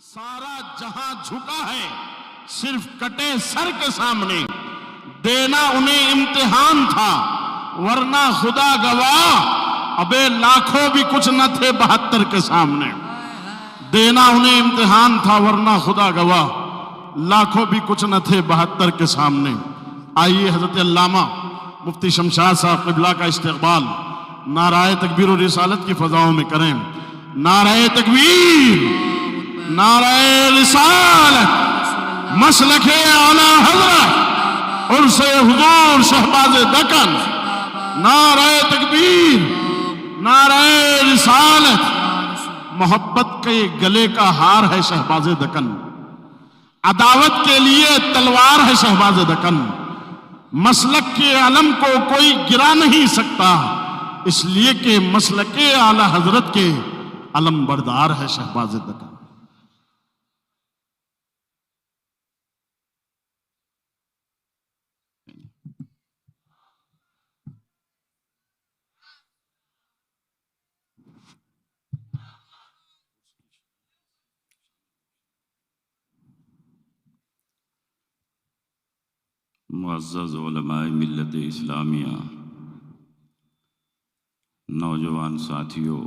سارا جہاں جھکا ہے صرف کٹے سر کے سامنے، دینا انہیں امتحان تھا ورنہ خدا گواہ ابے لاکھوں بھی کچھ نہ تھے 72 کے سامنے۔ دینا انہیں امتحان تھا ورنہ خدا گواہ لاکھوں بھی کچھ نہ تھے 72 کے سامنے۔ آئیے حضرت علامہ مفتی شمشاد صاحب قبلہ کا استقبال نعرہ تکبیر و رسالت کی فضاؤں میں کریں۔ نعرہ تکبیر، نعرہ رسالت، مسلک اعلی حضرت عرس حضور شہباز دکن، نعرہ تکبیر، نعرہ رسالت۔ محبت کے گلے کا ہار ہے شہباز دکن، عداوت کے لیے تلوار ہے شہباز دکن۔ مسلک کے علم کو کوئی گرا نہیں سکتا، اس لیے کہ مسلک اعلی حضرت کے علم بردار ہے شہباز دکن۔ معزز علماء ملت اسلامیہ، نوجوان ساتھیوں،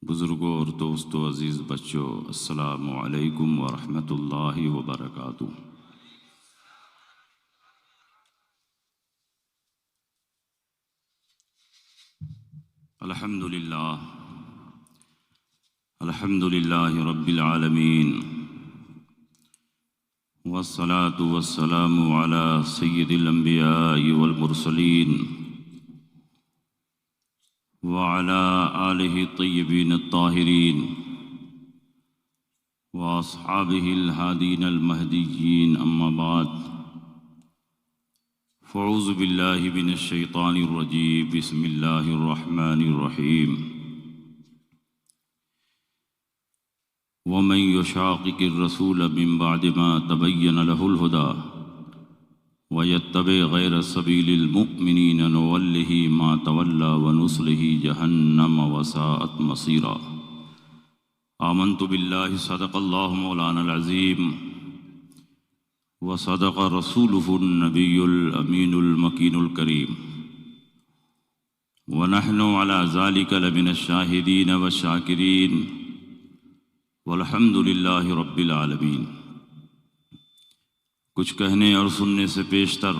بزرگوں اور دوستوں، عزیز بچوں، السلام علیکم ورحمۃ اللہ وبرکاتہ۔ الحمد للہ رب العالمین، والصلاة والسلام على سید الانبیاء والمرسلین وعلى آلہ الطیبین الطاہرین واصحابہ الہادین المہدیین، اما بعد فاعوذ باللہ من الشیطان الرجیم، بسم اللہ الرحمن الرحیم۔ ومن يشاقق الرسول من بعد ما تبين له الهدى ويتبع غير سبيل المؤمنين نوله ما تولى ونصله جهنم وساءت مصيرا۔ آمنت بالله صدق الله مولانا العظيم وصدق رسوله النبي الأمين المكين الكريم، ونحن على ذلك لمن الشاهدين والشاكرين، والحمد للہ رب العالمین۔ کچھ کہنے اور سننے سے پیشتر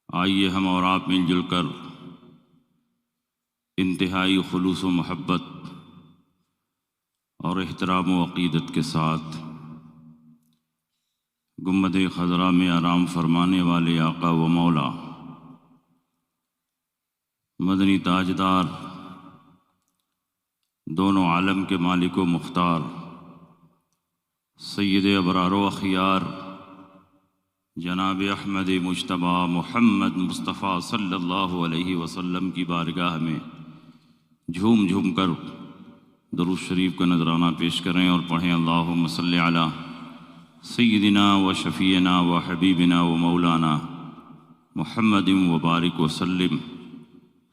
آئیے ہم اور آپ مل جل کر انتہائی خلوص و محبت اور احترام و عقیدت کے ساتھ گنبد خضرا میں آرام فرمانے والے آقا و مولا، مدنی تاجدار، دونوں عالم کے مالک و مختار، سید ابرار و اخیار جناب احمد مجتبی محمد مصطفیٰ صلی اللہ علیہ وسلم کی بارگاہ میں جھوم جھوم کر درود شریف کا نذرانہ پیش کریں اور پڑھیں، اللہم صلی علی سیدنا و شفیعنا و حبیبنا و مولانا محمد و بارک وسلم،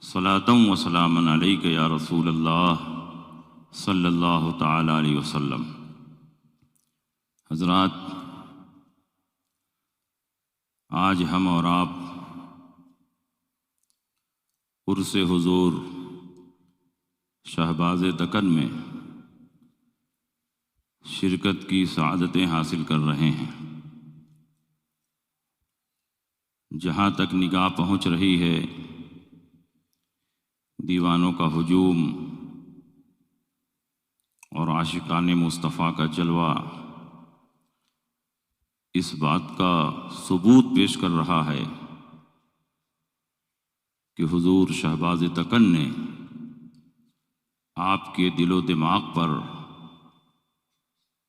صلاۃ و سلاما علیک یا رسول اللہ صلی اللہ تعالی علیہ وسلم۔ حضرات، آج ہم اور آپ عرس حضور شہباز دکن میں شرکت کی سعادتیں حاصل کر رہے ہیں۔ جہاں تک نگاہ پہنچ رہی ہے، دیوانوں کا ہجوم اور عاشقان مصطفیٰ کا جلوہ اس بات کا ثبوت پیش کر رہا ہے کہ حضور شہباز دکن نے آپ کے دل و دماغ پر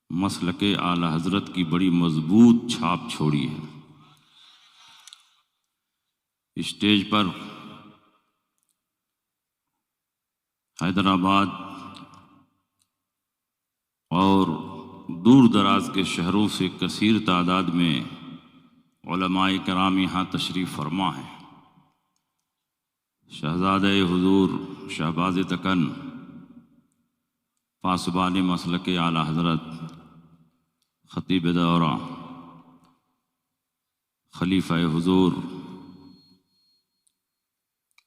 مسلک اعلی حضرت کی بڑی مضبوط چھاپ چھوڑی ہے۔ اسٹیج پر حیدرآباد اور دور دراز کے شہروں سے کثیر تعداد میں علماء کرام یہاں تشریف فرما ہیں۔ شہزادہ حضور شہباز دکن پاسبان مسلک اعلی حضرت خطیب دورہ خلیفہ حضور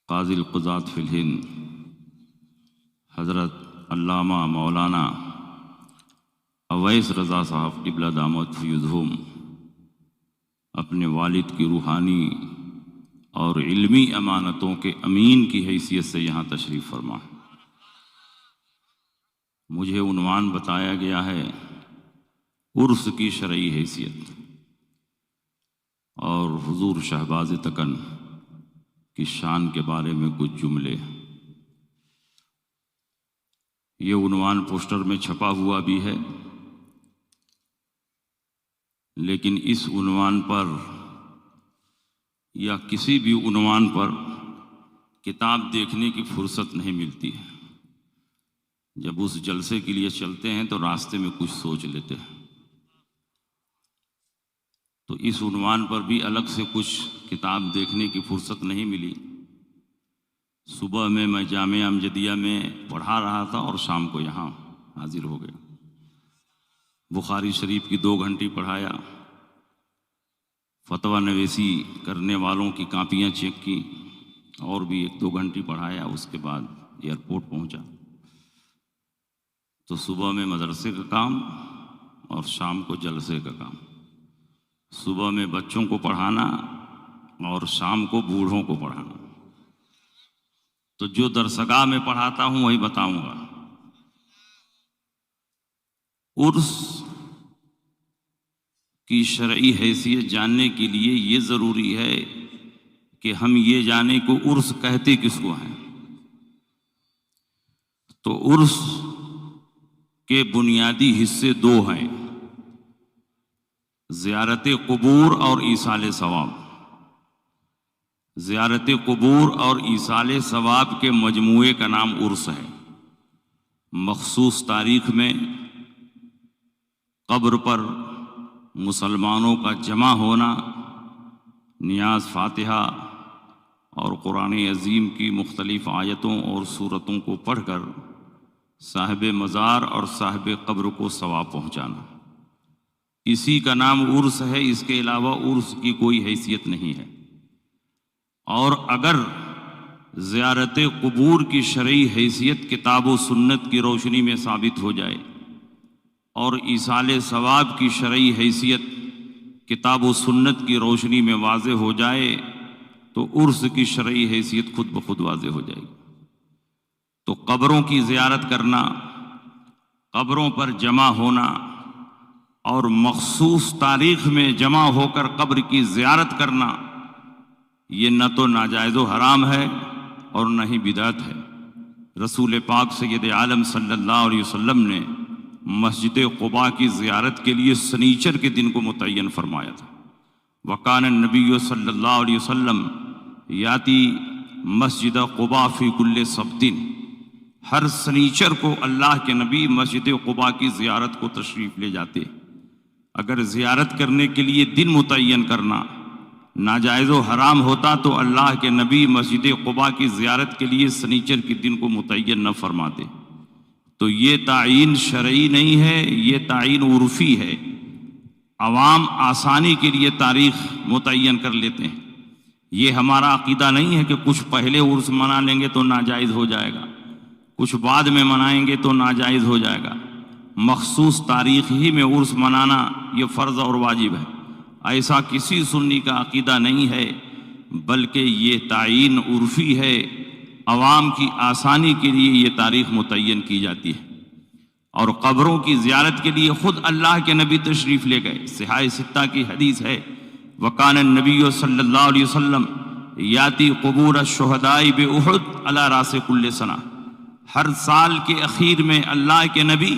قاضی القضات فی الہند حضرت علامہ مولانا اویس رضا صاحب قبلہ دامت فیضہم اپنے والد کی روحانی اور علمی امانتوں کے امین کی حیثیت سے یہاں تشریف فرما۔ مجھے عنوان بتایا گیا ہے عرس کی شرعی حیثیت اور حضور شہباز تکن کی شان کے بارے میں کچھ جملے۔ یہ عنوان پوسٹر میں چھپا ہوا بھی ہے، لیکن اس عنوان پر یا کسی بھی عنوان پر کتاب دیکھنے کی فرصت نہیں ملتی ہے۔ جب اس جلسے کے لیے چلتے ہیں تو راستے میں کچھ سوچ لیتے ہیں، تو اس عنوان پر بھی الگ سے کچھ کتاب دیکھنے کی فرصت نہیں ملی۔ صبح میں جامعہ امجدیہ میں پڑھا رہا تھا اور شام کو یہاں حاضر ہو گیا۔ بخاری شریف کی 2 گھنٹی پڑھایا، فتویٰ نویسی کرنے والوں کی کاپیاں چیک کی، اور بھی 1-2 گھنٹی پڑھایا۔ اس کے بعد ایئرپورٹ پہنچا، تو صبح میں مدرسے کا کام اور شام کو جلسے کا کام۔ صبح میں بچوں کو پڑھانا اور شام کو بوڑھوں کو پڑھانا۔ تو جو درسگاہ میں پڑھاتا ہوں وہی بتاؤں گا۔ عرس کی شرعی حیثیت جاننے کے لیے یہ ضروری ہے کہ ہم یہ جانیں کہ عرس کہتے کس کو ہیں۔ تو عرس کے بنیادی حصے 2 ہیں، زیارت قبور اور ایصال ثواب۔ زیارت قبور اور ایصال ثواب کے مجموعے کا نام عرس ہے۔ مخصوص تاریخ میں قبر پر مسلمانوں کا جمع ہونا، نیاز فاتحہ اور قرآن عظیم کی مختلف آیتوں اور سورتوں کو پڑھ کر صاحب مزار اور صاحب قبر کو ثواب پہنچانا، اسی کا نام عرس ہے۔ اس کے علاوہ عرس کی کوئی حیثیت نہیں ہے۔ اور اگر زیارت قبور کی شرعی حیثیت کتاب و سنت کی روشنی میں ثابت ہو جائے اور ایصال ثواب کی شرعی حیثیت کتاب و سنت کی روشنی میں واضح ہو جائے تو عرس کی شرعی حیثیت خود بخود واضح ہو جائے گی۔ تو قبروں کی زیارت کرنا، قبروں پر جمع ہونا اور مخصوص تاریخ میں جمع ہو کر قبر کی زیارت کرنا، یہ نہ تو ناجائز و حرام ہے اور نہ ہی بدعت ہے۔ رسول پاک سید عالم صلی اللہ علیہ وسلم نے مسجد قباء کی زیارت کے لیے سنیچر کے دن کو متعین فرمایا تھا۔ وکان النبی صلی اللہ علیہ وسلم یاتی مسجد قباء فی کل سبت، ہر سنیچر کو اللہ کے نبی مسجد قباء کی زیارت کو تشریف لے جاتے۔ اگر زیارت کرنے کے لیے دن متعین کرنا ناجائز و حرام ہوتا تو اللہ کے نبی مسجد قباء کی زیارت کے لیے سنیچر کے دن کو متعین نہ فرماتے۔ تو یہ تعین شرعی نہیں ہے، یہ تعین عرفی ہے۔ عوام آسانی کے لیے تاریخ متعین کر لیتے ہیں۔ یہ ہمارا عقیدہ نہیں ہے کہ کچھ پہلے عرس منا لیں گے تو ناجائز ہو جائے گا، کچھ بعد میں منائیں گے تو ناجائز ہو جائے گا۔ مخصوص تاریخ ہی میں عرس منانا یہ فرض اور واجب ہے، ایسا کسی سنی کا عقیدہ نہیں ہے، بلکہ یہ تعین عرفی ہے۔ عوام کی آسانی کے لیے یہ تاریخ متعین کی جاتی ہے۔ اور قبروں کی زیارت کے لیے خود اللہ کے نبی تشریف لے گئے۔ صحاح ستہ کی حدیث ہے، وکان النبی صلی اللہ علیہ وسلم یاتی قبور الشہداء بأحد علی راس کل سنہ، ہر سال کے اخیر میں اللہ کے نبی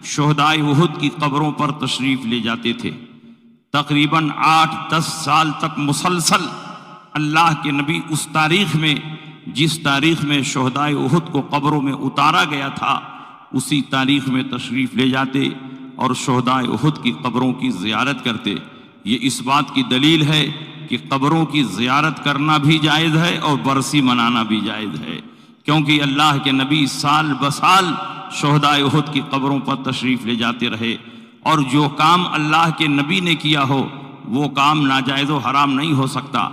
شہداء احد کی قبروں پر تشریف لے جاتے تھے۔ تقریباً 8-10 سال تک مسلسل اللہ کے نبی اس تاریخ میں، جس تاریخ میں شہداء احد کو قبروں میں اتارا گیا تھا، اسی تاریخ میں تشریف لے جاتے اور شہداء احد کی قبروں کی زیارت کرتے۔ یہ اس بات کی دلیل ہے کہ قبروں کی زیارت کرنا بھی جائز ہے اور برسی منانا بھی جائز ہے، کیونکہ اللہ کے نبی سال بسال شہدائے احد کی قبروں پر تشریف لے جاتے رہے، اور جو کام اللہ کے نبی نے کیا ہو وہ کام ناجائز و حرام نہیں ہو سکتا،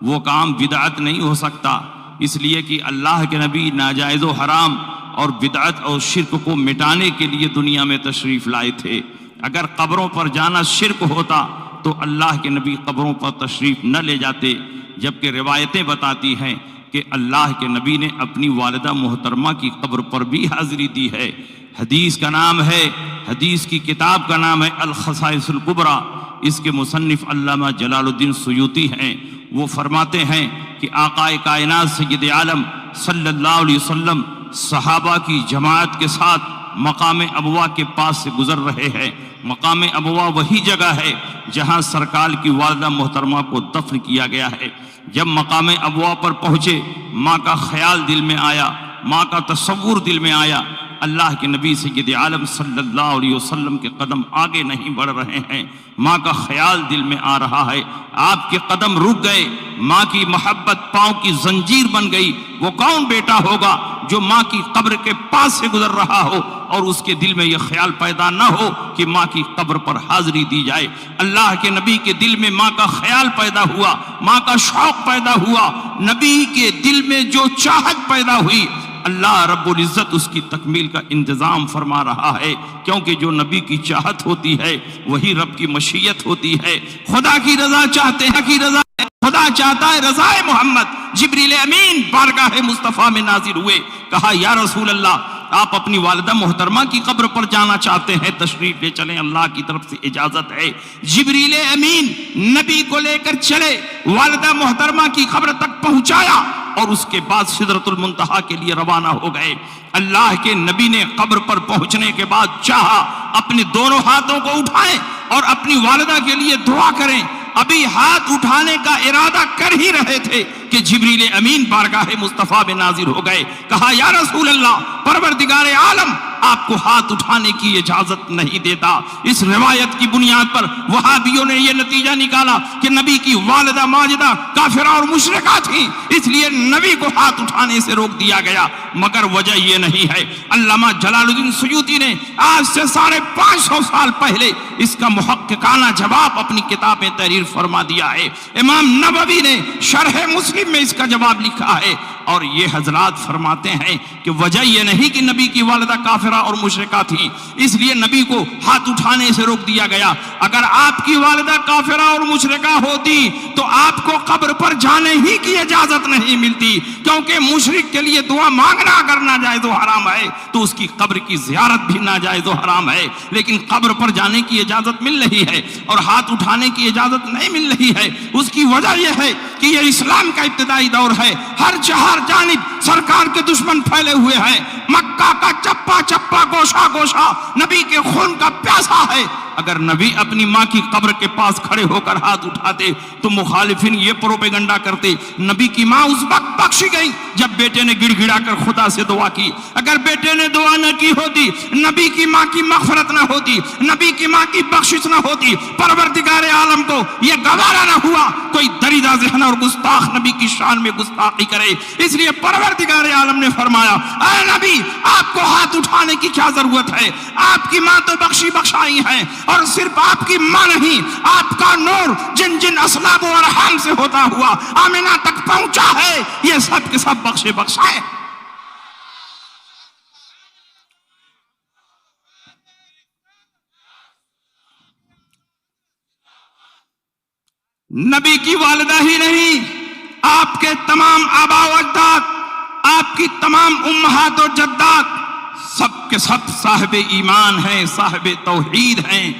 وہ کام بدعت نہیں ہو سکتا، اس لیے کہ اللہ کے نبی ناجائز و حرام اور بدعت اور شرک کو مٹانے کے لیے دنیا میں تشریف لائے تھے۔ اگر قبروں پر جانا شرک ہوتا تو اللہ کے نبی قبروں پر تشریف نہ لے جاتے، جبکہ روایتیں بتاتی ہیں کہ اللہ کے نبی نے اپنی والدہ محترمہ کی قبر پر بھی حاضری دی ہے۔ حدیث کا نام ہے، حدیث کی کتاب کا نام ہے الخصائص الکبریٰ، اس کے مصنف علامہ جلال الدین سیوطی ہیں۔ وہ فرماتے ہیں کہ آقا کائنات سید عالم صلی اللہ علیہ وسلم صحابہ کی جماعت کے ساتھ مقام ابوا کے پاس سے گزر رہے ہیں۔ مقام ابوا وہی جگہ ہے جہاں سرکار کی والدہ محترمہ کو دفن کیا گیا ہے۔ جب مقام ابوا پر پہنچے، ماں کا خیال دل میں آیا، ماں کا تصور دل میں آیا۔ اللہ کے نبی سید عالم صلی اللہ علیہ وسلم کے قدم آگے نہیں بڑھ رہے ہیں، ماں کا خیال دل میں آ رہا ہے، آپ کے قدم رک گئے، ماں کی محبت پاؤں کی زنجیر بن گئی۔ وہ کون بیٹا ہوگا جو ماں کی قبر کے پاس سے گزر رہا ہو اور اس کے دل میں یہ خیال پیدا نہ ہو کہ ماں کی قبر پر حاضری دی جائے؟ اللہ کے نبی کے دل میں ماں کا خیال پیدا ہوا، ماں کا شوق پیدا ہوا، نبی کے دل میں جو چاہت پیدا ہوئی، اللہ رب العزت اس کی تکمیل کا انتظام فرما رہا ہے، کیونکہ جو نبی کی چاہت ہوتی ہے وہی رب کی مشیت ہوتی ہے۔ خدا کی رضا چاہتے ہیں کی رضا، خدا چاہتا ہے رضا محمد۔ جبریل امین بارگاہ مصطفیٰ میں نازل ہوئے، کہا یا رسول اللہ، آپ اپنی والدہ محترمہ کی قبر پر جانا چاہتے ہیں، تشریف لے چلیں، اللہ کی طرف سے اجازت ہے۔ جبریل امین نبی کو لے کر چلے، والدہ محترمہ کی قبر تک پہنچایا اور اس کے بعد سدرۃ المنتہا کے لیے روانہ ہو گئے۔ اللہ کے نبی نے قبر پر پہنچنے کے بعد چاہا اپنے دونوں ہاتھوں کو اٹھائیں اور اپنی والدہ کے لیے دعا کریں۔ ابھی ہاتھ اٹھانے کا ارادہ کر ہی رہے تھے کہ جبریل امین بارگاہ مصطفیٰ میں نازل ہو گئے، کہا یا رسول اللہ، پروردگار عالم آپ کو ہاتھ اٹھانے کی اجازت نہیں دیتا۔ اس روایت کی بنیاد پر وہابیوں نے یہ نتیجہ نکالا کہ نبی کی والدہ ماجدہ کافرہ اور مشرکہ تھیں، اس لیے نبی کو ہاتھ اٹھانے سے روک دیا گیا، مگر وجہ یہ نہیں ہے۔ علامہ جلال الدین سیوطی نے آج سے 550 سال پہلے اس کا محققانہ جواب اپنی کتاب میں تحریر فرما دیا ہے۔ امام نووی نے شرح مسلم میں اس کا جواب لکھا ہے، اور یہ حضرات فرماتے ہیں کہ وجہ یہ نہیں کہ نبی کی والدہ کافرہ اور مشرکہ تھی اس لیے نبی کو ہاتھ اٹھانے سے روک دیا گیا۔ اگر آپ کی والدہ کافرہ اور مشرکہ ہوتی تو آپ کو قبر پر جانے ہی کی اجازت نہیں ملتی، کیونکہ مشرک کے لیے دعا مانگنا اگر ناجائز و حرام ہے تو اس کی قبر کی زیارت بھی ناجائز و حرام ہے، لیکن قبر پر جانے کی اجازت مل رہی ہے اور ہاتھ اٹھانے کی اجازت نہیں مل رہی ہے۔ اس کی وجہ یہ ہے کہ یہ اسلام کا ابتدائی دور ہے، ہر چہار جانب سرکار کے دشمن پھیلے ہوئے ہیں، مکہ کا چپا چپا گوشہ گوشہ نبی کے خون کا پیاسا ہے۔ اگر نبی اپنی ماں کی قبر کے پاس کھڑے ہو کر ہاتھ اٹھاتے تو مخالفین یہ پروپیگنڈا کرتے نبی کی ماں اس وقت بخشی گئی جب بیٹے نے گڑ گڑا کر خدا سے دعا کی، اگر بیٹے نے دعا نہ کی ہوتی نبی کی ماں کی مغفرت نہ ہوتی، نبی کی ماں کی بخشش نہ ہوتی، پروردگار عالم کو یہ گوارا نہ ہوا کوئی دریدہ ذہن اور گستاخ نبی کی شان میں گستاخی کرے، اس لیے پروردگار عالم نے فرمایا اے نبی آپ کو ہاتھ اٹھانے کی کیا ضرورت ہے، آپ کی ماں تو بخشی بخشائی ہے، اور صرف آپ کی ماں نہیں، آپ کا نور جن جن اسلاب و ارحام سے ہوتا ہوا آمینہ تک پہنچا ہے، یہ سب کے سب بخشے بخشائے۔ نبی کی والدہ ہی نہیں، آپ کے تمام آبا و اجداد، آپ کی تمام امہات و جدات سب کے سب صاحب ایمان ہیں، صاحب توحید ہیں،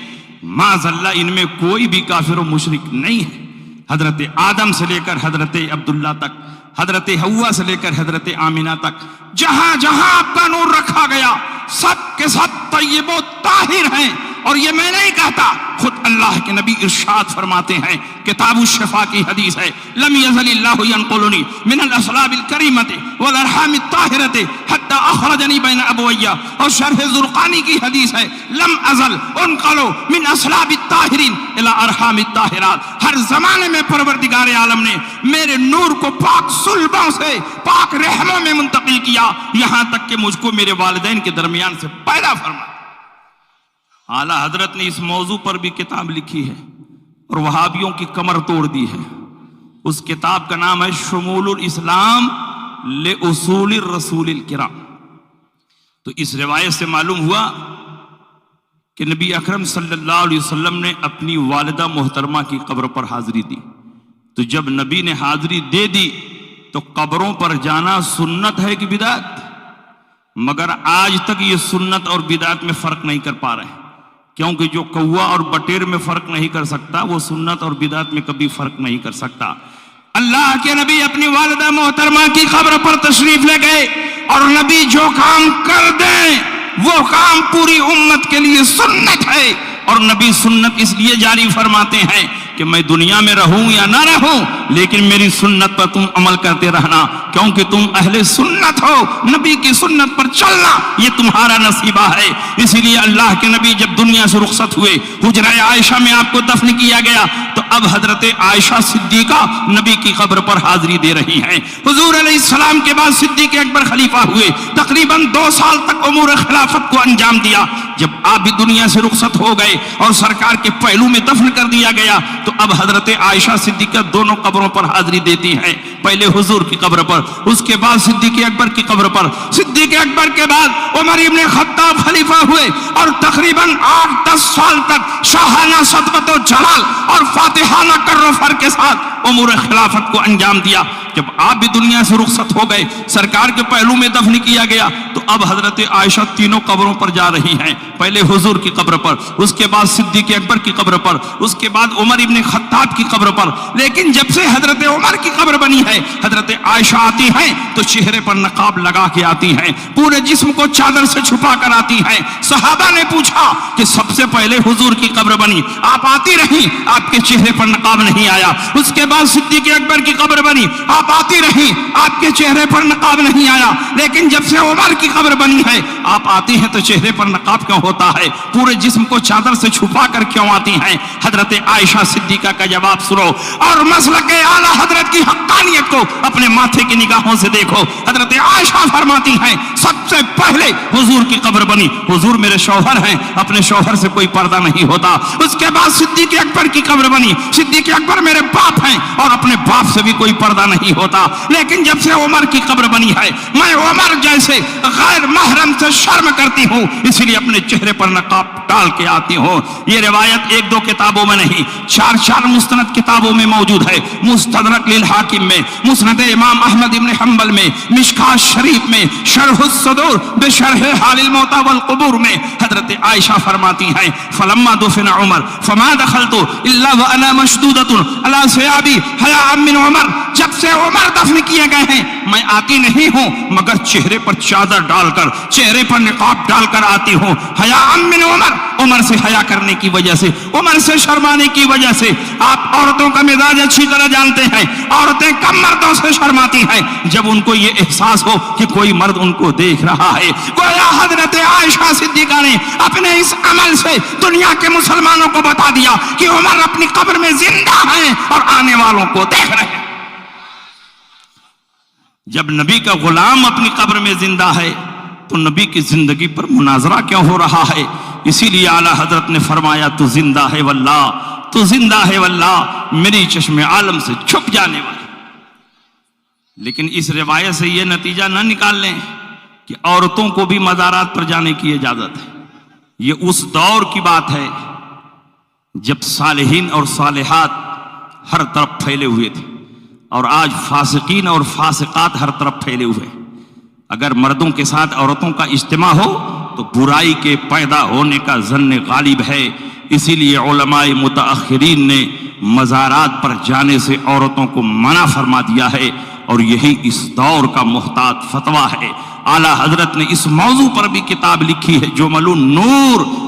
معاذ اللہ ان میں کوئی بھی کافر و مشرک نہیں ہے۔ حضرت آدم سے لے کر حضرت عبداللہ تک، حضرت حوا سے لے کر حضرت آمینہ تک، جہاں جہاں آپ کا نور رکھا گیا سب کے سب طیب و طاہر ہیں، اور یہ میں نہیں کہتا، خود اللہ کے نبی ارشاد فرماتے ہیں، کتاب الشفا کی حدیث ہے، لم یزل اللہ ینقلنی من الاصلاب الکریمۃ والارحام الطاہرۃ حتی اخرجنی بین ابویہ، اور شرح زرقانی کی حدیث ہے، لم ازل انقل من اصلاب الطاہرین الی ارحام الطاہرات، ہر زمانے میں پروردگار عالم نے میرے نور کو پاک صلبوں سے پاک رحموں میں منتقل کیا، یہاں تک کہ مجھ کو میرے والدین کے درمیان سے پیدا فرمایا۔ اعلیٰ حضرت نے اس موضوع پر بھی کتاب لکھی ہے اور وہابیوں کی کمر توڑ دی ہے۔ اس کتاب کا نام ہے شمول الاسلام لأصول الرسول الکرام۔ تو اس روایت سے معلوم ہوا کہ نبی اکرم صلی اللہ علیہ وسلم نے اپنی والدہ محترمہ کی قبر پر حاضری دی۔ تو جب نبی نے حاضری دے دی تو قبروں پر جانا سنت ہے کہ بدعت؟ مگر آج تک یہ سنت اور بدعت میں فرق نہیں کر پا رہے ہیں، کیونکہ جو کوا اور بٹیر میں فرق نہیں کر سکتا وہ سنت اور بدعت میں کبھی فرق نہیں کر سکتا۔ اللہ کے نبی اپنی والدہ محترمہ کی قبر پر تشریف لے گئے، اور نبی جو کام کر دیں وہ کام پوری امت کے لیے سنت ہے، اور نبی سنت اس لیے جاری فرماتے ہیں کہ میں دنیا میں رہوں یا نہ رہوں لیکن میری سنت پر تم عمل کرتے رہنا، کیونکہ تم اہل سنت ہو، نبی کی سنت پر چلنا یہ تمہارا نصیبہ ہے۔ اسی لیے اللہ کے نبی جب دنیا سے رخصت ہوئے، حجرہ عائشہ میں آپ کو دفن کیا گیا، تو اب حضرت عائشہ صدیقہ نبی کی قبر پر حاضری دے رہی ہیں۔ حضور علیہ السلام کے بعد صدیق اکبر خلیفہ ہوئے، تقریباً 2 سال تک امور خلافت کو انجام دیا۔ جب آپ بھی دنیا سے رخصت ہو گئے اور سرکار کے پہلو میں دفن کر دیا گیا، تو اب حضرت عائشہ صدیقہ دونوں قبروں پر حاضری دیتی ہیں، پہلے حضور کی قبر پر، اس کے بعد صدیق اکبر کی قبر پر۔ صدیق اکبر کے بعد عمر ابن خطاب خلیفہ ہوئے، اور تقریباً 8-10 سال تک شاہانہ صدقت و جلال اور فاتحانہ کر و فر کے ساتھ امور خلافت کو انجام دیا۔ جب آپ بھی دنیا سے رخصت ہو گئے، سرکار کے پہلو میں دفن کیا گیا، تو اب حضرت عائشہ تینوں قبروں پر جا رہی ہیں، پہلے حضور کی قبر پر، اس کے بعد صدیق اکبر کی قبر پر، اس کے بعد عمر ابن خطاب کی قبر پر۔ لیکن جب سے حضرت عمر کی قبر بنی ہے، حضرت عائشہ آتی ہیں تو چہرے پر نقاب لگا کے آتی ہیں، پورے جسم کو چادر سے چھپا کر آتی ہیں۔ صحابہ نے پوچھا کہ سب سے پہلے حضور کی قبر بنی، آپ آتی رہیں، آپ کے چہرے پر نقاب نہیں آیا۔ اس کے بعد صدیق اکبر کی قبر بنی، آپ آتی رہیں، آپ کے چہرے پر نقاب نہیں آیا۔ لیکن جب سے عمر کی قبر بنی ہے، آپ آتی ہیں تو چہرے پر نقاب کیوں ہوتا ہے، پورے جسم کو چادر سے چھپا کر کیوں آتی ہیں؟ حضرت عائشہ صدیقہ کا جواب سنو، اور مسلک اعلیٰ حضرت کی حقانیت کو اپنے ماتھے کی نگاہوں سے دیکھو۔ حضرت عائشہ فرماتی ہیں، سب سے پہلے حضور کی قبر بنی، حضور میرے شوہر ہیں، اپنے شوہر سے کوئی پردہ نہیں ہوتا۔ اس کے بعد صدیق اکبر کی قبر بنی، صدیق اکبر میرے باپ ہیں، اور اپنے باپ سے بھی کوئی پردہ نہیں ہوتا۔ لیکن جب سے عمر کی قبر بنی ہے، میں عمر جیسے غیر محرم سے شرم کرتی ہوں، اسی لیے اپنے چہرے پر نقاب ڈال کے آتی ہوں۔ یہ روایت 1-2 کتابوں میں نہیں، 4 مستند کتابوں میں موجود ہے، مستدرک للحاکم میں، مسند امام احمد ابن حنبل میں، مشکاۃ شریف میں، شرح الصدور بشرح حال الموتى والقبور میں حضرت عائشہ فرماتی ہیں، فلما دفن عمر فما دخلت الا وانا مشدودۃ علی ثيابي حیاء من عمر، جب سے عمر دفن کیے گئے ہیں میں آتی نہیں ہوں مگر چہرے پر چادر ڈال کر، چہرے پر نقاب ڈال کر آتی ہوں، حیاء من عمر، عمر سے حیا کرنے کی وجہ سے، عمر سے شرمانے کی وجہ سے۔ آپ عورتوں کا مزاج اچھی طرح جانتے ہیں، عورتیں کم مردوں سے شرماتی ہیں جب ان کو یہ احساس ہو کہ کوئی مرد ان کو دیکھ رہا ہے۔ گویا حضرت عائشہ صدیقہ نے اپنے اس عمل سے دنیا کے مسلمانوں کو بتا دیا کہ عمر اپنی قبر میں زندہ ہیں اور آنے والوں کو دیکھ رہے ہیں۔ جب نبی کا غلام اپنی قبر میں زندہ ہے تو نبی کی زندگی پر مناظرہ کیوں ہو رہا ہے؟ اسی لیے اعلیٰ حضرت نے فرمایا، تو زندہ ہے واللہ، تو زندہ ہے واللہ، میری چشم عالم سے چھپ جانے والا۔ لیکن اس روایت سے یہ نتیجہ نہ نکال لیں کہ عورتوں کو بھی مزارات پر جانے کی اجازت ہے۔ یہ اس دور کی بات ہے جب صالحین اور صالحات ہر طرف پھیلے ہوئے تھے، اور آج فاسقین اور فاسقات ہر طرف پھیلے ہوئے۔ اگر مردوں کے ساتھ عورتوں کا اجتماع ہو تو برائی کے پیدا ہونے کا ظن غالب ہے۔ اسی لیے علماء متأخرین نے مزارات پر جانے سے عورتوں کو منع فرما دیا ہے، اور یہی اس دور کا محتاط فتویٰ ہے۔ اعلیٰ حضرت نے اس موضوع پر بھی کتاب لکھی ہے، جمل النور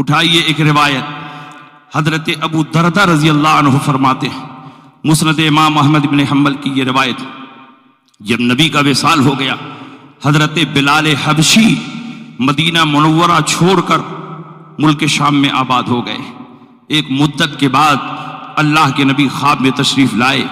اٹھائیے ایک روایت حضرت ابو دردہ رضی اللہ عنہ فرماتے ہیں، مسند امام احمد بن حنبل کی یہ روایت، جب نبی کا وصال ہو گیا حضرت بلال حبشی مدینہ منورہ چھوڑ کر ملک شام میں آباد ہو گئے۔ ایک مدت کے بعد اللہ کے نبی خواب میں تشریف لائے،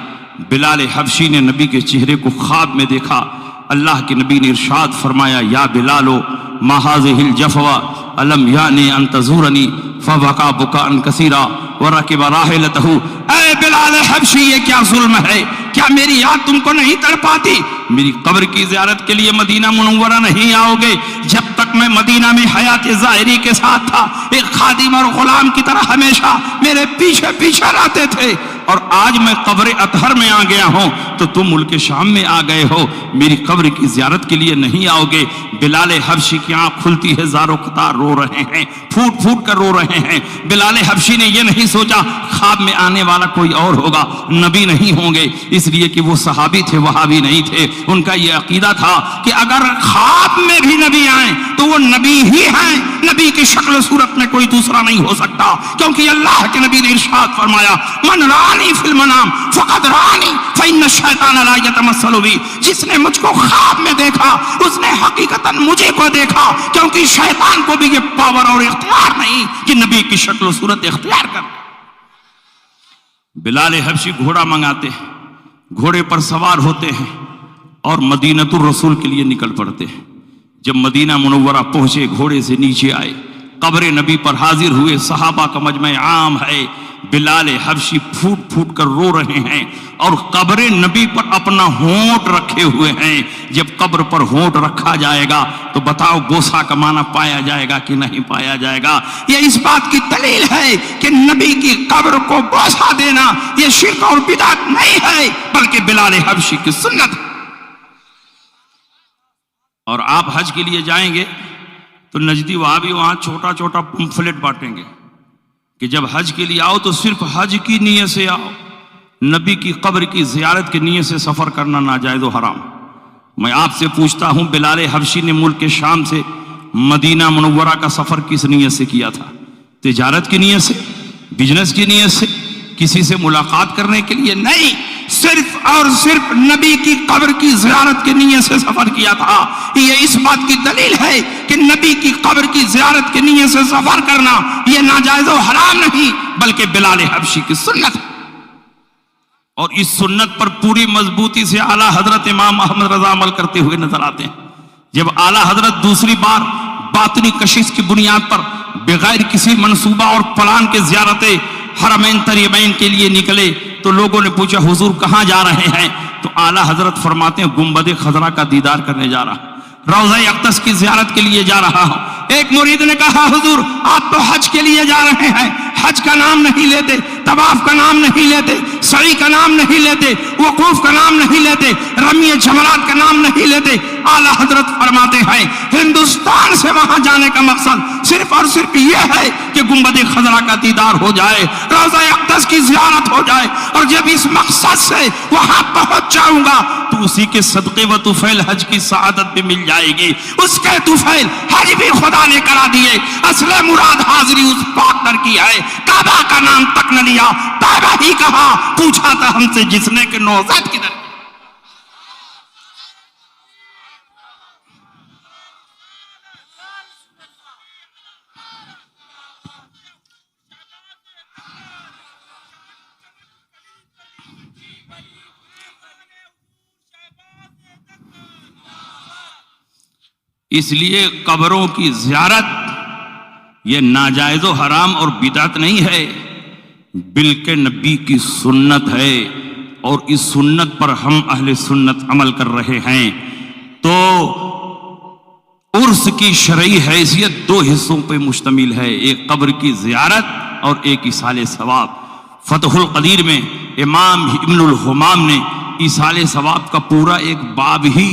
بلال حبشی نے نبی کے چہرے کو خواب میں دیکھا۔ اللہ کے نبی نے ارشاد فرمایا، یا بلالو ما هذه الجفوہ الم یعنی ان تزورنی فبکا بکاء کثیرا ورکب راحلتہ۔ اے بلال حبشی، یہ کیا ظلم ہے؟ کیا میری یاد تم کو نہیں تڑپاتی؟ میری قبر کی زیارت کے لیے مدینہ منورہ نہیں آؤ گے؟ جب تک میں مدینہ میں حیات ظاہری کے ساتھ تھا، ایک خادم اور غلام کی طرح ہمیشہ میرے پیچھے پیچھے رہتے تھے، اور آج میں قبر اطہر میں آ گیا ہوں تو تم ملک شام میں آ گئے ہو، میری قبر کی زیارت کے لیے نہیں آؤ گے؟ بلال حبشی کی آنکھ کھلتی ہے، زار و قطار رو رہے ہیں، پھوٹ پھوٹ کر رو رہے ہیں۔ بلال حبشی نے یہ نہیں سوچا خواب میں آنے والا کوئی اور ہوگا، نبی نہیں ہوں گے، اس لیے کہ وہ صحابی تھے، وہابی نہیں تھے۔ ان کا یہ عقیدہ تھا کہ اگر خواب میں بھی نبی آئیں تو وہ نبی ہی ہیں، نبی کی شکل و صورت میں کوئی دوسرا نہیں ہو سکتا، کیونکہ اللہ کے نبی نے ارشاد فرمایا، من رانی فی المنام فقد رانی فإن الشیطان لا یتمثل بی۔ جس نے مجھ کو خواب میں دیکھا اس نے حقیقتاً مجھے کو دیکھا، کیونکہ شیطان کو بھی یہ پاور اور اختیار نہیں کہ نبی کی شکل و صورت اختیار کر۔ بلال حبشی گھوڑا منگاتے ہیں، گھوڑے پر سوار ہوتے ہیں اور مدینۃ الرسول کے لیے نکل پڑتے ہیں۔ جب مدینہ منورہ پہنچے، گھوڑے سے نیچے آئے، قبر نبی پر حاضر ہوئے، صحابہ کا مجمع عام ہے، بلال حبشی پھوٹ پھوٹ کر رو رہے ہیں اور قبر نبی پر اپنا ہونٹ رکھے ہوئے ہیں۔ جب قبر پر ہونٹ رکھا جائے گا تو بتاؤ بوسا کا معنی پایا جائے گا کہ نہیں پایا جائے گا؟ یہ اس بات کی دلیل ہے کہ نبی کی قبر کو بوسا دینا یہ شرک اور بدعت نہیں ہے، بلکہ بلال حبشی کی سنت ہے۔ اور آپ حج کے لیے جائیں گے تو نجدی وہابی وہاں چھوٹا چھوٹا پمفلٹ بانٹیں گے کہ جب حج کے لیے آؤ تو صرف حج کی نیت سے آؤ، نبی کی قبر کی زیارت کی نیت سے سفر کرنا ناجائز و حرام۔ میں آپ سے پوچھتا ہوں، بلال حبشی نے ملک شام سے مدینہ منورہ کا سفر کس نیت سے کیا تھا؟ تجارت کی نیت سے، بزنس کی نیت سے، کسی سے ملاقات کرنے کے لیے نہیں، صرف اور صرف نبی کی قبر کی زیارت کی نیت سے سفر کیا تھا۔ یہ اس بات کی دلیل ہے کہ نبی کی قبر کی زیارت کی نیت سے سفر کرنا یہ ناجائز و حرام نہیں، بلکہ بلال حبشی کی سنت ہے۔ اور اس سنت پر پوری مضبوطی سے اعلیٰ حضرت امام احمد رضا عمل کرتے ہوئے نظر آتے ہیں۔ جب اعلیٰ حضرت دوسری بار باطنی کشش کی بنیاد پر بغیر کسی منصوبہ اور پلان کے زیارت حرمین طیبین کے لیے نکلے تو لوگوں نے پوچھا حضور کہاں جا رہے ہیں؟ تو اعلیٰ حضرت فرماتے ہیں گنبد خضرا کا دیدار کرنے جا رہا ہوں، روضہ اقدس کی زیارت کے لیے جا رہا ہوں۔ ایک مرید نے کہا حضور آپ تو حج کے لیے جا رہے ہیں، حج کا نام نہیں لیتے، طواف کا نام نہیں لیتے، سعی کا نام نہیں لیتے، وقوف کا نام نہیں لیتے، رمی جمرات کا نام نہیں لیتے۔ اعلیٰ حضرت فرماتے ہیں ہندوستان سے وہاں جانے کا مقصد صرف اور صرف یہ ہے کہ گنبد خضرا کا دیدار ہو جائے، روضہ اقدس کی زیارت ہو جائے، اور جب اس مقصد سے وہاں پہنچ جاؤں گا تو اسی کے صدقے و طفیل حج کی سعادت بھی مل جائے گی۔ اس کے طفیل حج بھی خدا نے کرا دیے۔ اصل مراد حاضری اس پاک در کی ہے، کعبہ کا نام تک نہ لیا، طیبہ ہی کہا، پوچھا تھا ہم سے جس نے کہ نوزاد کدھر۔ اس لیے قبروں کی زیارت یہ ناجائز و حرام اور بدعت نہیں ہے، بلکہ نبی کی سنت ہے، اور اس سنت پر ہم اہل سنت عمل کر رہے ہیں۔ تو عرس کی شرعی حیثیت دو حصوں پہ مشتمل ہے، ایک قبر کی زیارت اور ایک ایصال ثواب۔ فتح القدیر میں امام ابن الحمام نے ایصال ثواب کا پورا ایک باب ہی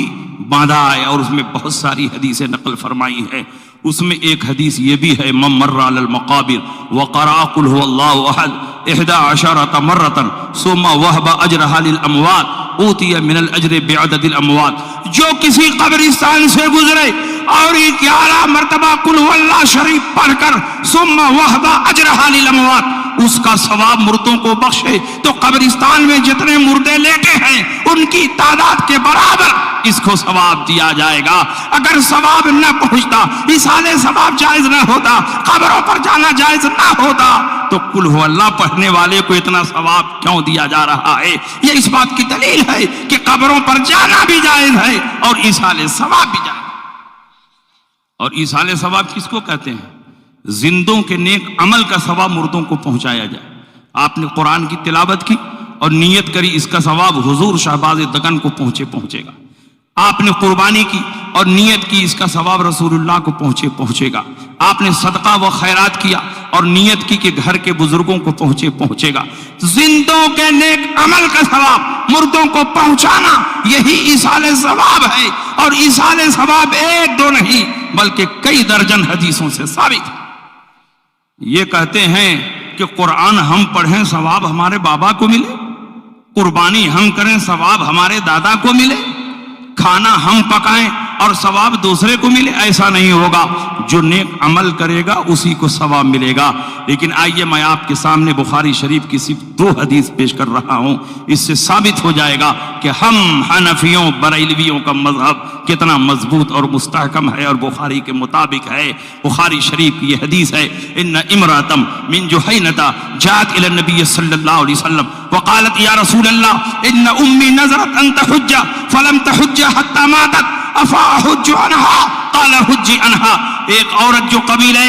باندھا ہے، اور اس میں بہت ساری حدیثیں نقل فرمائی ہیں۔ اس میں ایک حدیث یہ بھی ہے، من مر علی المقابر وقرأ قل هو اللہ احد 11 مرۃ ثم وهب اجرها للاموات اوتی من الاجر بعدد الاموات۔ جو کسی قبرستان سے گزرے اور 11 مرتبہ قل هو اللہ شریف پڑھ کر ثم وهب اجرها للاموات اس کا ثواب مردوں کو بخشے تو قبرستان میں جتنے مردے لیٹے ہیں ان کی تعداد کے برابر اس کو ثواب دیا جائے گا۔ اگر ثواب نہ پہنچتا، ایصال ثواب جائز نہ ہوتا، قبروں پر جانا جائز نہ ہوتا تو قل هو اللہ پڑھنے والے کو اتنا ثواب کیوں دیا جا رہا ہے؟ یہ اس بات کی دلیل ہے کہ قبروں پر جانا بھی جائز ہے اور ایصال ثواب بھی جائز ہے۔ اور ایصال ثواب کس کو کہتے ہیں؟ زندوں کے نیک عمل کا ثواب مردوں کو پہنچایا جائے۔ آپ نے قرآن کی تلاوت کی اور نیت کری اس کا ثواب حضور شہباز دگن کو پہنچے گا۔ آپ نے قربانی کی اور نیت کی اس کا ثواب رسول اللہ کو پہنچے گا۔ آپ نے صدقہ و خیرات کیا اور نیت کی کہ گھر کے بزرگوں کو پہنچے گا۔ زندوں کے نیک عمل کا ثواب مردوں کو پہنچانا یہی ایصال ثواب ہے، اور ایصال ثواب ایک دو نہیں بلکہ کئی درجن حدیثوں سے ثابت ہے۔ یہ کہتے ہیں کہ قرآن ہم پڑھیں ثواب ہمارے بابا کو ملے، قربانی ہم کریں ثواب ہمارے دادا کو ملے، کھانا ہم پکائیں اور ثواب دوسرے کو ملے، ایسا نہیں ہوگا۔ جو نیک عمل کرے گا اسی کو ثواب ملے گا۔ لیکن آئیے میں آپ کے سامنے بخاری شریف کی صرف 2 حدیث پیش کر رہا ہوں، اس سے ثابت ہو جائے گا کہ ہم حنفیوں بریلویوں کا مذہب کتنا مضبوط اور مستحکم ہے اور بخاری کے مطابق ہے۔ بخاری شریف کی یہ حدیث ہے، ان امراتم من جحینۃ جاءت الی النبی صلی اللہ علیہ وسلم وقالت یا رسول اللہ ان امی نذرت ان تحج فلم تحج حتی ماتت افاحج عنها قال حج عنها۔ ایک عورت جو قبیلہ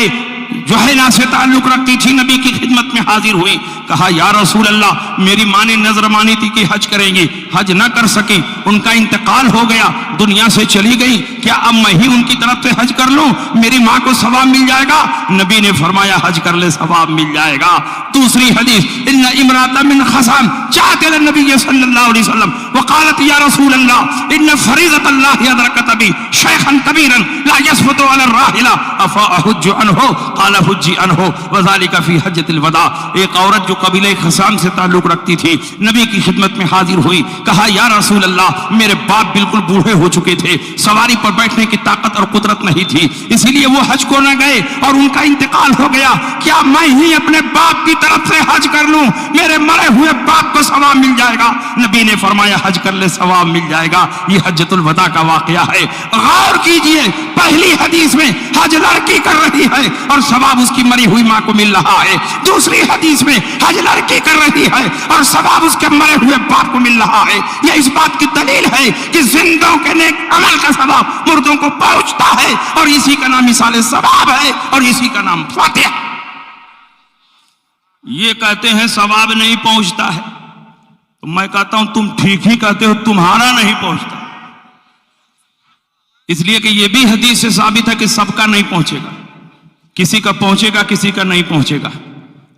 جوہینا سے تعلق رکھتی تھی نبی کی خدمت میں حاضر ہوئی، کہا یا رسول اللہ میری ماں نے نظر مانی تھی کہ حج کریں گے، حج نہ کر سکی، ان کا انتقال ہو گیا، دنیا سے چلی گئی، کیا اب میں ہی ان کی طرف سے حج کر لوں؟ میری ماں کو ثواب مل جائے گا؟ نبی نے فرمایا حج کر لے، ثواب مل جائے گا۔ دوسری حدیث ان امرأة من خزام جاءت الى النبي صلی اللہ علیہ وسلم وقالت یا رسول اللہ ان فریضۃ اللہ ادرکت بی شیخا کبیرا لا يثبت على الراحلہ افاحج عنہ قال حج عنہ وذلك فی حجۃ الوداع۔ ایک عورت جو قبیلہ خزام سے تعلق رکھتی تھی نبی کی خدمت میں حاضر ہوئی، کہا یا رسول اللہ میرے باپ بالکل بوڑھے ہو چکے تھے، سواری پر بیٹھنے کی طاقت اور قدرت نہیں تھی، اسی لیے وہ حج کو نہ گئے اور ان کا انتقال ہو گیا، کیا میں ہی اپنے باپ کی طرف سے حج کر لوں؟ میرے مرے ہوئے باپ کو ثواب مل جائے گا؟ نبی نے فرمایا حج کر لے، ثواب مل جائے گا۔ یہ حجۃ الوداع کا واقعہ ہے۔ غور کیجئے، پہلی حدیث میں حج لڑکی کر رہی ہے اور ثواب اس کی مری ہوئی ماں کو مل رہا ہے، دوسری حدیث میں حج لڑکی کر رہی ہے اور ثواب اس کے مرے ہوئے باپ کو مل رہا ہے۔ یہ اس بات کی دلیل ہے کہ زندوں کے نیک عمل کا ثواب مردوں کو پہنچتا ہے، اور اسی کا نام ایصال ثواب ہے اور اسی کا نام فاتحہ۔ یہ کہتے ہیں ثواب نہیں پہنچتا ہے، تو میں کہتا ہوں تم ٹھیک ہی کہتے ہو، تمہارا نہیں پہنچتا، اس لیے کہ یہ بھی حدیث سے ثابت ہے کہ سب کا نہیں پہنچے گا، کسی کا پہنچے گا کسی کا نہیں پہنچے گا۔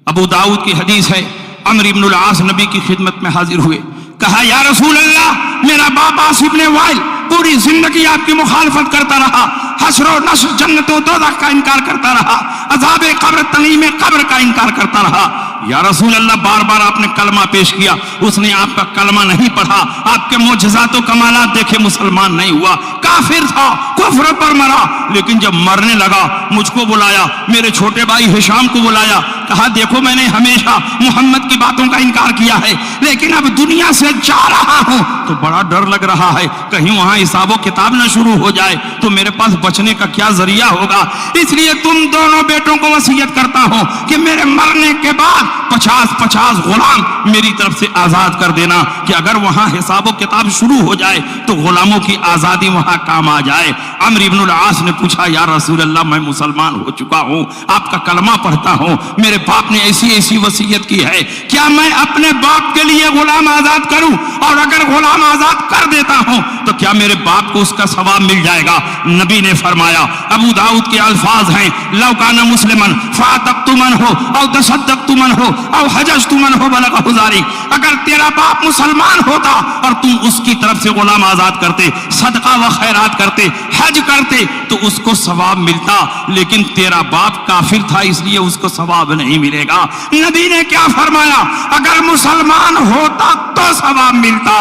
ابو داؤد کی حدیث ہے، عمرو بن العاص نبی کی خدمت میں حاضر ہوئے، کہا یا رسول اللہ میرا باپ عاص بن وائل پوری زندگی آپ کی مخالفت کرتا رہا، حشر و نشر جنت و دوزخ کا انکار کرتا رہا، عذاب قبر تعلیم قبر کا انکار کرتا رہا۔ یا رسول اللہ بار بار آپ نے کلمہ پیش کیا، اس نے آپ کا کلمہ نہیں پڑھا، آپ کے معجزات و کمالات دیکھے مسلمان نہیں ہوا، کافر تھا، کفر پر مرا، لیکن جب مرنے لگا مجھ کو بلایا، میرے چھوٹے بھائی ہشام کو بلایا، کہا دیکھو میں نے ہمیشہ محمد کی باتوں کا انکار کیا ہے، لیکن اب دنیا سے جا رہا ہوں تو بڑا ڈر لگ رہا ہے، کہیں وہاں حساب و کتاب نہ شروع ہو جائے تو میرے پاس بچنے کا کیا ذریعہ ہوگا، اس لیے تم دونوں بیٹوں کو وصیت کرتا ہوں کہ میرے مرنے کے بعد 50 غلام میری طرف سے آزاد کر دینا، کہ اگر وہاں حساب و کتاب شروع ہو جائے تو غلاموں کی آزادی وہاں کام آ جائے۔ عمرو بن العاص نے پوچھا یا رسول اللہ میں مسلمان ہو چکا ہوں، آپ کا کلمہ پڑھتا ہوں، میرے باپ نے ایسی وصیت کی ہے، کیا میں اپنے باپ کے لیے غلام آزاد کروں؟ اور اگر غلام آزاد کر دیتا ہوں تو کیا میرے باپ کو اس کا ثواب مل جائے گا؟ نبی نے فرمایا، ابو داؤد کے الفاظ ہیں، لو کان مسلمن فاعتقت منہ او تصدقت منہ او حججت منہ بلغہ ذلک، اگر تیرا باپ مسلمان ہوتا اور تم اس کی طرف سے غلام آزاد کرتے، صدقہ و خیرات کرتے، حج کرتے تو اس کو ثواب ملتا، لیکن تیرا باپ کافر تھا اس لیے اس کو ثواب نہیں ملے گا۔ نبی نے کیا فرمایا؟ اگر مسلمان ہوتا تو ثواب ملتا،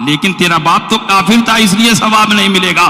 لیکن تیرا باپ تو کافر تھا اس لیے ثواب نہیں ملے گا۔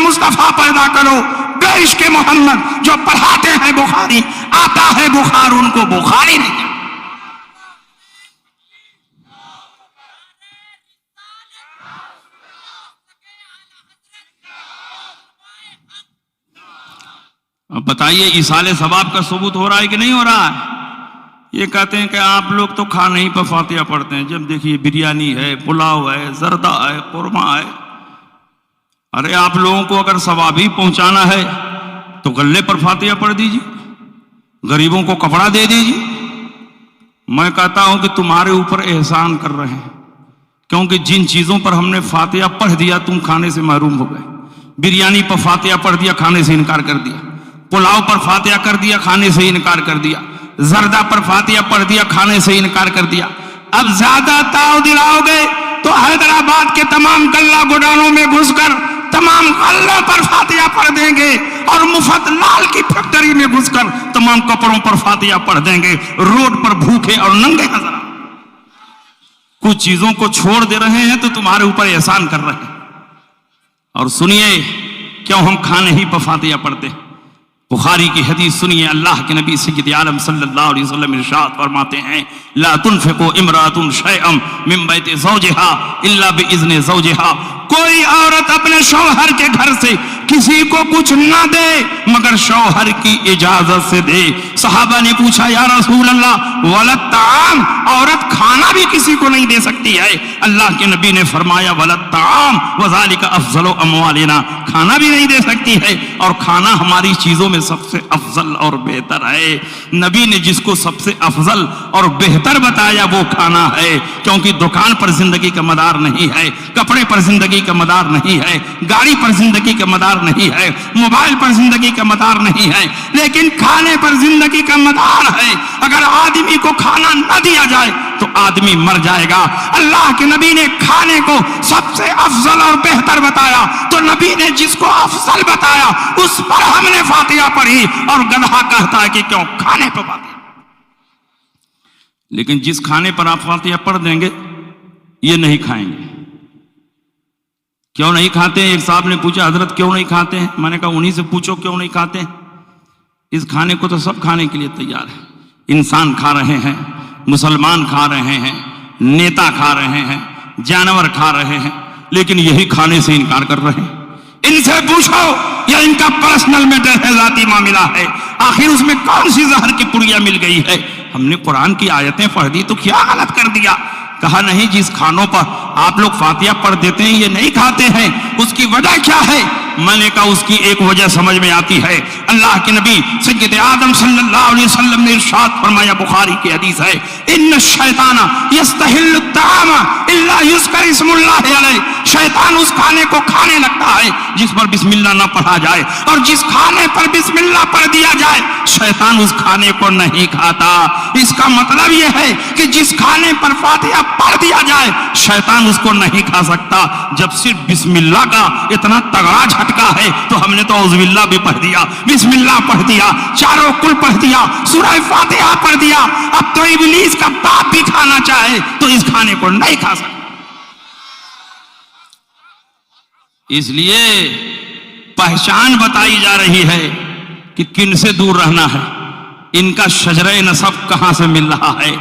مصطفیٰ پیدا کرو. بے عشق محمد جو پڑھاتے ہیں بخاری، آتا ہے بخار ان کو بخاری نہیں. اب بتائیے ایصال ثواب کا ثبوت ہو رہا ہے کہ نہیں ہو رہا ہے؟ یہ کہتے ہیں کہ آپ لوگ تو کھانے ہی پر فاتحہ پڑھتے ہیں. جب دیکھیے بریانی ہے، پلاؤ ہے، زردہ ہے، قورمہ ہے. ارے آپ لوگوں کو اگر ثواب ہی پہنچانا ہے تو غلے پر فاتحہ پڑھ دیجیے، غریبوں کو کپڑا دے دیجیے. میں کہتا ہوں کہ تمہارے اوپر احسان کر رہے ہیں، کیونکہ جن چیزوں پر ہم نے فاتحہ پڑھ دیا تم کھانے سے محروم ہو گئے. بریانی پر فاتحہ پڑھ دیا، کھانے سے انکار کر دیا. پلاؤ پر فاتحہ کر دیا، کھانے سے انکار کر دیا. زردہ پر فاتحہ پڑھ دیا، کھانے سے انکار کر دیا. اب زیادہ تاؤ دلاؤ گے تو حیدرآباد کے تمام غلہ گوداموں میں گھس کر تمام غلوں پر فاتحہ پڑھ دیں گے، اور مفت لال کی فیکٹری میں گھس کر تمام کپڑوں پر فاتحہ پڑھ دیں گے. روڈ پر بھوکے اور ننگے نظر کچھ چیزوں کو چھوڑ دے رہے ہیں تو تمہارے اوپر احسان کر رہے ہیں. اور سنیے کیوں ہم کھانے ہی پر فاتحہ پڑھتے ہیں. بخاری کی حدیث سنیے، اللہ کے نبی سید عالم صلی اللہ علیہ وسلم ارشاد فرماتے ہیں لا تنفق امرأة شيئا من بیت زوجها الا باذن زوجها. کوئی عورت اپنے شوہر کے گھر سے کسی کو کچھ نہ دے مگر شوہر کی اجازت سے دے. صحابہ نے پوچھا یا رسول اللہ ولا الطعام، عورت کھانا بھی کسی کو نہیں دے سکتی ہے؟ اللہ کے نبی نے فرمایا ولا الطعام وذلك افضل اموالنا، کھانا بھی نہیں دے سکتی ہے اور کھانا ہماری چیزوں میں سب سے افضل اور بہتر ہے. نبی نے جس کو سب سے افضل اور بہتر بتایا وہ کھانا ہے، کیونکہ دکان پر زندگی کا مدار نہیں ہے، کپڑے پر زندگی کا مدار نہیں ہے، گاڑی پر زندگی کا مدار نہیں ہے، موبائل پر زندگی کا مدار نہیں ہے، لیکن کھانے پر زندگی کا مدار ہے. اگر آدمی کو کھانا نہ دیا جائے تو آدمی مر جائے گا. اللہ کے نبی نے کھانے کو سب سے افضل اور بہتر بتایا، تو نبی نے جس کو افضل بتایا اس پر ہم نے فاتحہ پڑھی. اور گدھا کہتا ہے کہ کیوں کھانے پر فاتحہ. لیکن جس کھانے پر آپ فاتحہ پڑھ دیں گے یہ نہیں کھائیں گے. کیوں نہیں کھاتے ہیں؟ ایک صاحب نے پوچھا حضرت کیوں نہیں کھاتے ہیں؟ میں نے کہا انہی سے پوچھو کیوں نہیں کھاتے ہیں. اس کھانے کو تو سب کھانے کے لیے تیار ہے. انسان کھا رہے ہیں، مسلمان کھا رہے ہیں، نیتا کھا رہے ہیں، جانور کھا رہے ہیں، لیکن یہی کھانے سے انکار کر رہے ہیں. ان سے پوچھو یا ان کا پرسنل میٹر ہے، ذاتی معاملہ ہے، آخر اس میں کون سی زہر کی پڑیا مل گئی ہے؟ ہم نے قرآن کی آیتیں پڑھ دی تو کیا غلط کر دیا؟ کہا نہیں، جس کھانوں پر آپ لوگ فاتحہ پڑھ دیتے ہیں یہ نہیں کھاتے ہیں، اس کی وجہ کیا ہے؟ میں نے کہا اس کی ایک وجہ سمجھ میں آتی ہے. اللہ کے نبی سید آدم صلی اللہ علیہ وسلم نے ارشاد فرمایا، بخاری کی حدیث ہے ان الشیطان یستحل الطعام الا یذکر اسم اللہ علیہ. شیطان اس کھانے کو کھانے لگتا ہے جس پر بسم اللہ نہ پڑھا جائے، اور جس کھانے پر بسم اللہ پڑھ دیا جائے شیطان اس کھانے کو نہیں کھاتا. اس کا مطلب یہ ہے کہ جس کھانے پر فاتحہ پڑھ دیا جائے شیطان اس کو نہیں کھا سکتا. جب صرف بسم اللہ کا اتنا تگڑا جھٹکا ہے تو ہم نے تو اعوذ باللہ بھی پڑھ دیا، بسم اللہ پڑھ دیا، چاروں کل پڑھ دیا، سورہ فاتحہ پڑھ دیا. اب تو ابلیس کا باپ بھی کھانا چاہے تو اس کھانے کو نہیں کھا سکتا. اس لیے پہچان بتائی جا رہی ہے کہ کن سے دور رہنا ہے، ان کا شجرہ نسب کہاں سے مل رہا ہے.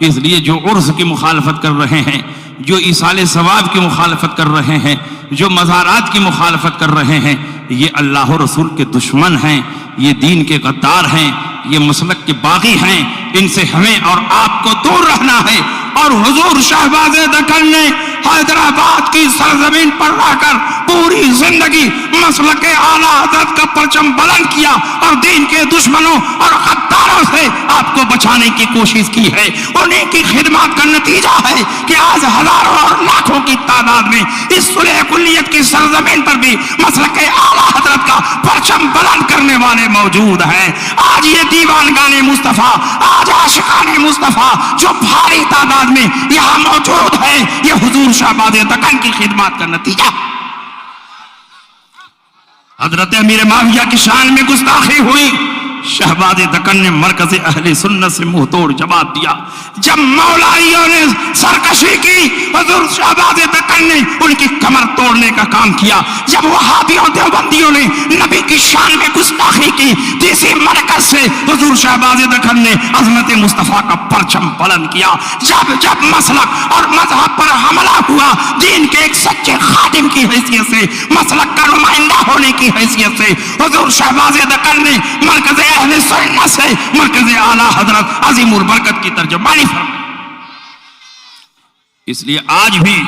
اس لیے جو عرس کی مخالفت کر رہے ہیں، جو ایصال ثواب کی مخالفت کر رہے ہیں، جو مزارات کی مخالفت کر رہے ہیں، یہ اللہ و رسول کے دشمن ہیں، یہ دین کے غدار ہیں، یہ مسلک کے باغی ہیں. ان سے ہمیں اور آپ کو دور رہنا ہے. اور حضور شہباز دکن نے حیدرآباد کی سرزمین پر رہ کر پوری زندگی مسلک اعلیٰ حضرت کا پرچم بلند کیا اور دین کے دشمنوں اور غداروں سے آپ کو بچانے کی کوشش کی ہے. انہیں کی خدمات کا نتیجہ ہے کہ آج ہزاروں اور لاکھوں کی تعداد میں اس صلح کلیت کی سرزمین پر بھی مسلک اعلیٰ حضرت کا پرچم بلند کرنے والے موجود ہیں. آج یہ دیوانگان مصطفیٰ، آج عاشقان مصطفیٰ جو بھاری تعداد میں یہاں موجود ہے، یہ حضور شہباز دکن کی خدمات کا نتیجہ. حضرت امیر معاویہ کی شان میں گستاخی ہوئی، شہباز دکن نے مرکز اہل سنت سے منہ توڑ جواب دیا. جب مولائیوں نے سرکشی کی حضور شہباز دکن نے ان کی کمر توڑنے کا کام کیا. جب وہابیوں دیوبندیوں نے نبی کی شان میں گستاخی کی تو اسی مرکز سے حضور شہباز دکن نے عظمت مصطفیٰ کا پرچم بلند کیا. جب مسلک اور مذہب پر حملہ ہوا دین کے ایک سچے خادم کی حیثیت سے مسلک کا نمائندہ ہونے کی حیثیت سے حضور شہباز دکن نے مرکز اہل سنت سے مرکز اعلیٰ حضرت عظیم البرکت کی ترجمانی فرمائی. اس لیے آج بھی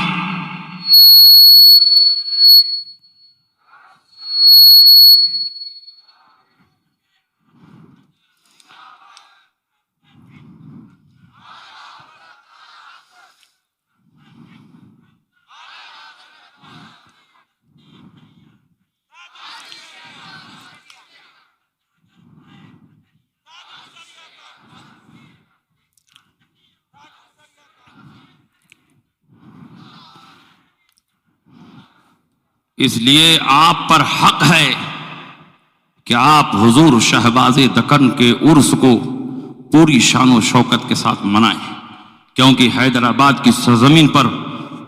اس لیے آپ پر حق ہے کہ آپ حضور شہباز دکن کے عرس کو پوری شان و شوکت کے ساتھ منائیں، کیونکہ حیدرآباد کی سرزمین پر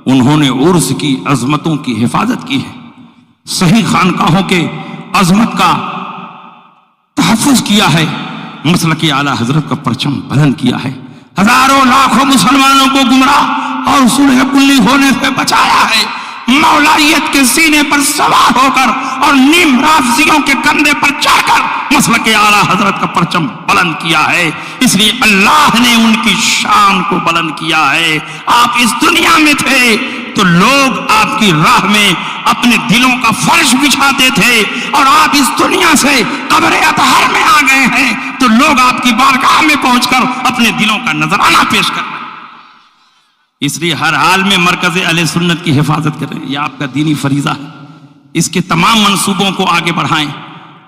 انہوں نے عرس کی عظمتوں کی حفاظت کی ہے، صحیح خانقاہوں کے عظمت کا تحفظ کیا ہے، مسلک اعلیٰ حضرت کا پرچم بلند کیا ہے، ہزاروں لاکھوں مسلمانوں کو گمراہ اور صلح کلی ہونے سے بچایا ہے، مولائیت کے سینے پر سوار ہو کر اور نیم رافضیوں کے کندھے پر چڑھ کر مسلک اعلیٰ حضرت کا پرچم بلند کیا ہے. اس لیے اللہ نے ان کی شان کو بلند کیا ہے. آپ اس دنیا میں تھے تو لوگ آپ کی راہ میں اپنے دلوں کا فرش بچھاتے تھے، اور آپ اس دنیا سے قبر اطہر میں آ گئے ہیں تو لوگ آپ کی بارگاہ میں پہنچ کر اپنے دلوں کا نذرانہ پیش کر رہے ہیں. اس لیے ہر حال میں مرکز اہل سنت کی حفاظت کریں، یہ آپ کا دینی فریضہ ہے. اس کے تمام منصوبوں کو آگے بڑھائیں.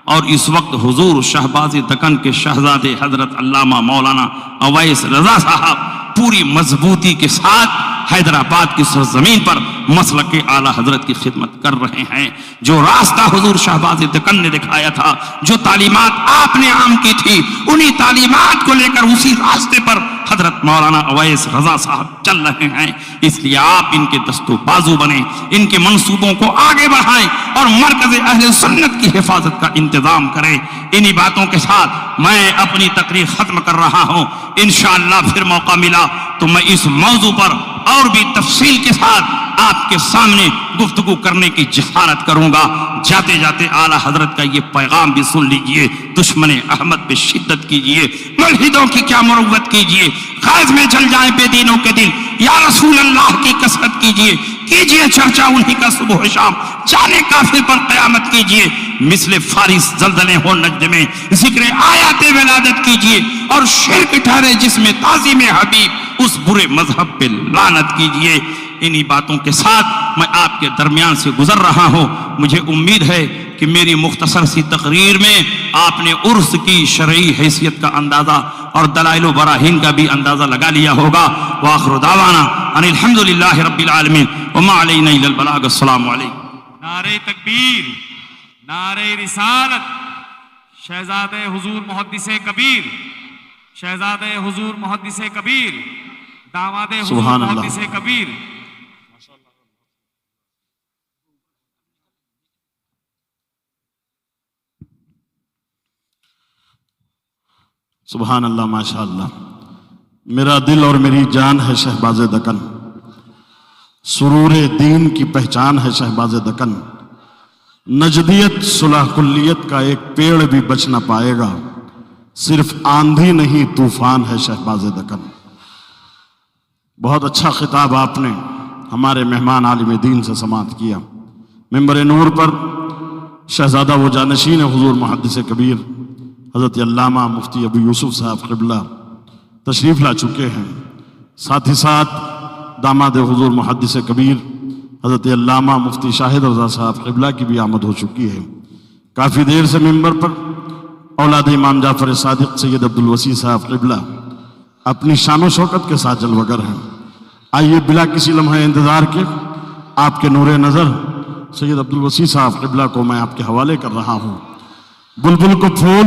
اور اس وقت حضور شہباز دکن کے شہزادے حضرت علامہ مولانا اویس رضا صاحب پوری مضبوطی کے ساتھ حیدرآباد کی سرزمین پر مسلک اعلیٰ حضرت کی خدمت کر رہے ہیں. جو راستہ حضور شہباز دکن نے دکھایا تھا، جو تعلیمات آپ نے عام کی تھی، انہی تعلیمات کو لے کر اسی راستے پر حضرت مولانا اویس رضا صاحب چل رہے ہیں. اس لیے آپ ان کے دست و بازو بنیں، ان کے منصوبوں کو آگے بڑھائیں اور مرکز اہل سنت کی حفاظت کا انتظام کریں. انہی باتوں کے ساتھ میں اپنی تقریر ختم کر رہا ہوں. انشاءاللہ پھر موقع ملا تو میں اس موضوع پر اور بھی تفصیل کے ساتھ آپ کے سامنے گفتگو کرنے کی جسارت کروں گا. جاتے جاتے اعلیٰ حضرت کا یہ پیغام بھی سن لیجئے. دشمن احمد پہ شدت کیجئے، ملحدوں کی کیا مروت کیجئے، غیظ میں جل جائیں بے دینوں کے دل، یا رسول اللہ کی کثرت کیجئے چرچا انہی کا صبح و شام، جانے کافر پر قیامت کیجئے. مثل فارس زلزلے ہو نجد میں، ذکر آیات ولادت کیجئے، اور شرک ٹھہرے جس میں تعظیم حبیب، اس برے مذہب پہ لعنت کیجئے. انہی باتوں کے ساتھ میں آپ کے درمیان سے گزر رہا ہوں. مجھے امید ہے کہ میری مختصر سی تقریر میں آپ نے عرس کی شرعی حیثیت کا اندازہ اور دلائل و براہین کا بھی اندازہ لگا لیا ہوگا. وآخر دعوانا ان الحمدللہ رب العالمین وما علینا الا البلاغ. السلام علیکم. نعرہ تکبیر، نعرہ رسالت. شہزادہ حضور محدث کبیر، شہزادہ حضور محدث کبیر، داماد حضور سبحان اللہ. محدث کبیر. سبحان اللہ، ماشاء اللہ. میرا دل اور میری جان ہے شہباز دکن، سرور دین کی پہچان ہے شہباز دکن. نجدیت صلح کلیت کا ایک پیڑ بھی بچ نہ پائے گا، صرف آندھی نہیں طوفان ہے شہباز دکن. بہت اچھا خطاب آپ نے ہمارے مہمان عالم دین سے سماعت کیا. ممبر نور پر شہزادہ و جانشین حضور محدث کبیر حضرت علامہ مفتی ابو یوسف صاحب قبلہ تشریف لا چکے ہیں. ساتھ ہی ساتھ داماد حضور محدث کبیر حضرت علامہ مفتی شاہد رضا صاحب قبلہ کی بھی آمد ہو چکی ہے. کافی دیر سے ممبر پر اولاد امام جعفر صادق سید عبدالوسیع صاحب قبلہ اپنی شان و شوکت کے ساتھ جلوگر ہیں. آئیے بلا کسی لمحہ انتظار کے آپ کے نور نظر سید عبدالوسیع صاحب قبلہ کو میں آپ کے حوالے کر رہا ہوں. بلبل کو پھول